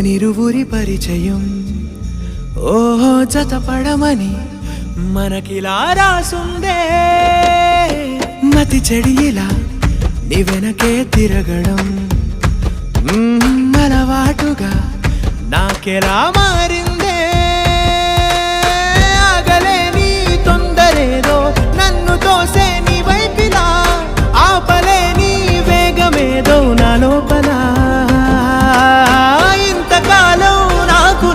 మనిరువురి పరిచయం ఓహో జతపడమని మనకిలా రాసుందే మతి చెడి ఇలా నీ వెనకే తిరగడం అలవాటుగా నాకెలా మారింది